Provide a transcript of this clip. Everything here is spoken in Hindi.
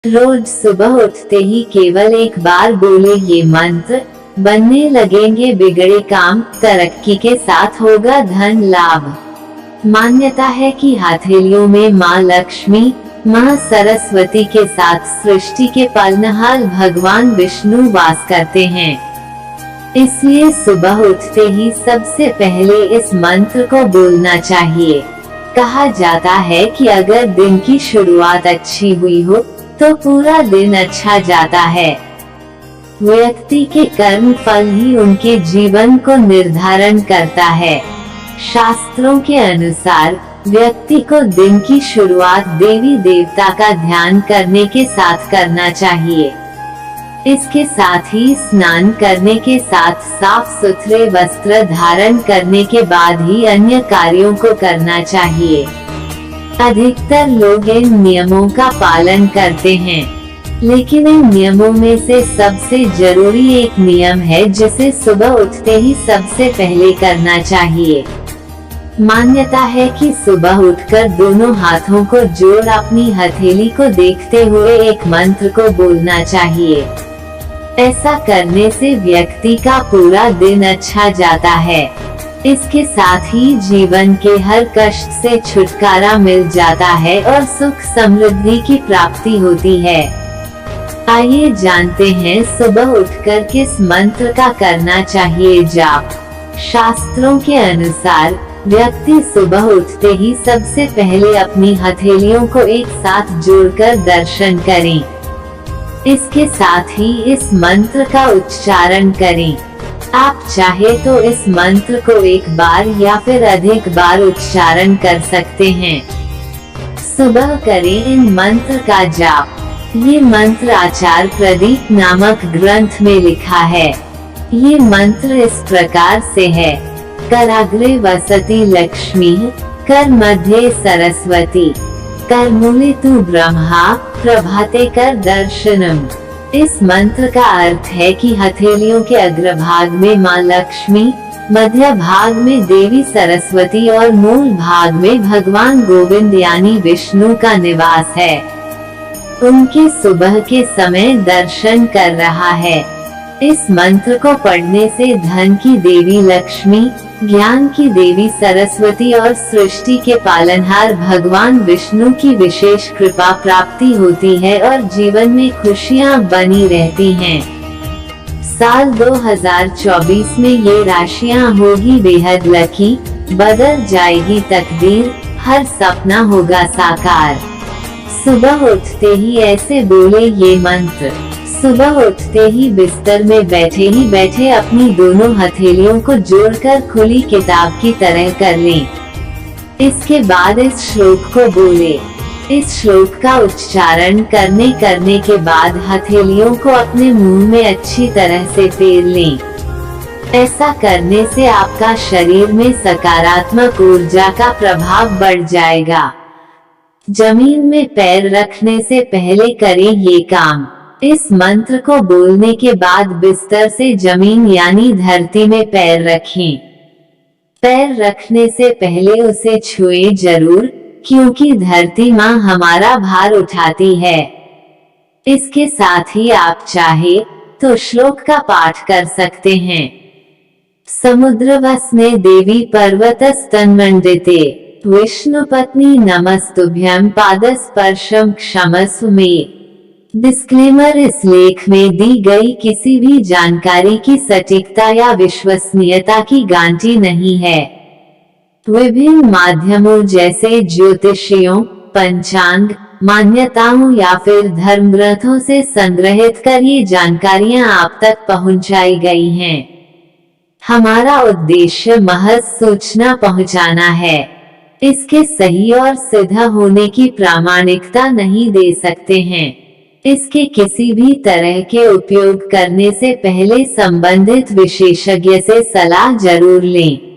रोज सुबह उठते ही केवल एक बार बोले ये मंत्र, बनने लगेंगे बिगड़े काम, तरक्की के साथ होगा धन लाभ। मान्यता है कि हथेलियों में माँ लक्ष्मी, माँ सरस्वती के साथ सृष्टि के पालनहार भगवान विष्णु वास करते हैं। इसलिए सुबह उठते ही सबसे पहले इस मंत्र को बोलना चाहिए। कहा जाता है कि अगर दिन की शुरुआत अच्छी हुई हो तो पूरा दिन अच्छा जाता है। व्यक्ति के कर्म फल ही उनके जीवन को निर्धारण करता है। शास्त्रों के अनुसार व्यक्ति को दिन की शुरुआत देवी देवता का ध्यान करने के साथ करना चाहिए। इसके साथ ही स्नान करने के साथ साफ सुथरे वस्त्र धारण करने के बाद ही अन्य कार्यों को करना चाहिए। अधिकतर लोग इन नियमों का पालन करते हैं, लेकिन इन नियमों में से सबसे जरूरी एक नियम है जिसे सुबह उठते ही सबसे पहले करना चाहिए। मान्यता है कि सुबह उठकर दोनों हाथों को जोड़ अपनी हथेली को देखते हुए एक मंत्र को बोलना चाहिए। ऐसा करने से व्यक्ति का पूरा दिन अच्छा जाता है। इसके साथ ही जीवन के हर कष्ट से छुटकारा मिल जाता है और सुख समृद्धि की प्राप्ति होती है। आइए जानते हैं सुबह उठकर किस मंत्र का करना चाहिए जाप। शास्त्रों के अनुसार व्यक्ति सुबह उठते ही सबसे पहले अपनी हथेलियों को एक साथ जोड़कर दर्शन करें। इसके साथ ही इस मंत्र का उच्चारण करें। आप चाहे तो इस मंत्र को एक बार या फिर अधिक बार उच्चारण कर सकते हैं। सुबह करें इन मंत्र का जाप। ये मंत्र आचार्य प्रदीप नामक ग्रंथ में लिखा है। ये मंत्र इस प्रकार से है। कराग्रे वसति लक्ष्मी, कर मध्य सरस्वती, कर मूले तु ब्रह्मा, प्रभाते कर दर्शनम। इस मंत्र का अर्थ है कि हथेलियों के अग्रभाग में माँ लक्ष्मी, मध्य भाग में देवी सरस्वती और मूल भाग में भगवान गोविंद यानी विष्णु का निवास है। उनके सुबह के समय दर्शन कर रहा है। इस मंत्र को पढ़ने से धन की देवी लक्ष्मी, ज्ञान की देवी सरस्वती और सृष्टि के पालनहार भगवान विष्णु की विशेष कृपा प्राप्ति होती है और जीवन में खुशियां बनी रहती हैं। साल 2024 में ये राशियां होगी बेहद लकी, बदल जाएगी तकदीर, हर सपना होगा साकार। सुबह उठते ही ऐसे बोले ये मंत्र। सुबह उठते ही बिस्तर में बैठे अपनी दोनों हथेलियों को जोड़कर खुली किताब की तरह कर लें। इसके बाद इस श्लोक को बोले। इस श्लोक का उच्चारण करने के बाद हथेलियों को अपने मुंह में अच्छी तरह से फेर लें। ऐसा करने से आपका शरीर में सकारात्मक ऊर्जा का प्रभाव बढ़ जाएगा। जमीन में पैर रखने से पहले करें ये काम। इस मंत्र को बोलने के बाद बिस्तर से जमीन यानी धरती में पैर रखें। पैर रखने से पहले उसे छुएं जरूर, क्योंकि धरती माँ हमारा भार उठाती है। इसके साथ ही आप चाहे तो श्लोक का पाठ कर सकते हैं। समुद्रवसने देवी पर्वतस्तन्मंडिते, विष्णु पत्नी नमस्तुभ्यं पादस्पर्शम क्षमस्व मे। डिस्क्लेमर, इस लेख में दी गई किसी भी जानकारी की सटीकता या विश्वसनीयता की गारंटी नहीं है। विभिन्न माध्यमों जैसे ज्योतिषियों, पंचांग, मान्यताओं या फिर धर्म ग्रंथों से संग्रहित कर ये जानकारियां आप तक पहुंचाई गई हैं। हमारा उद्देश्य महज सूचना पहुंचाना है। इसके सही और सिद्ध होने की प्रामाणिकता नहीं दे सकते हैं। इसके किसी भी तरह के उपयोग करने से पहले संबंधित विशेषज्ञ से सलाह जरूर लें।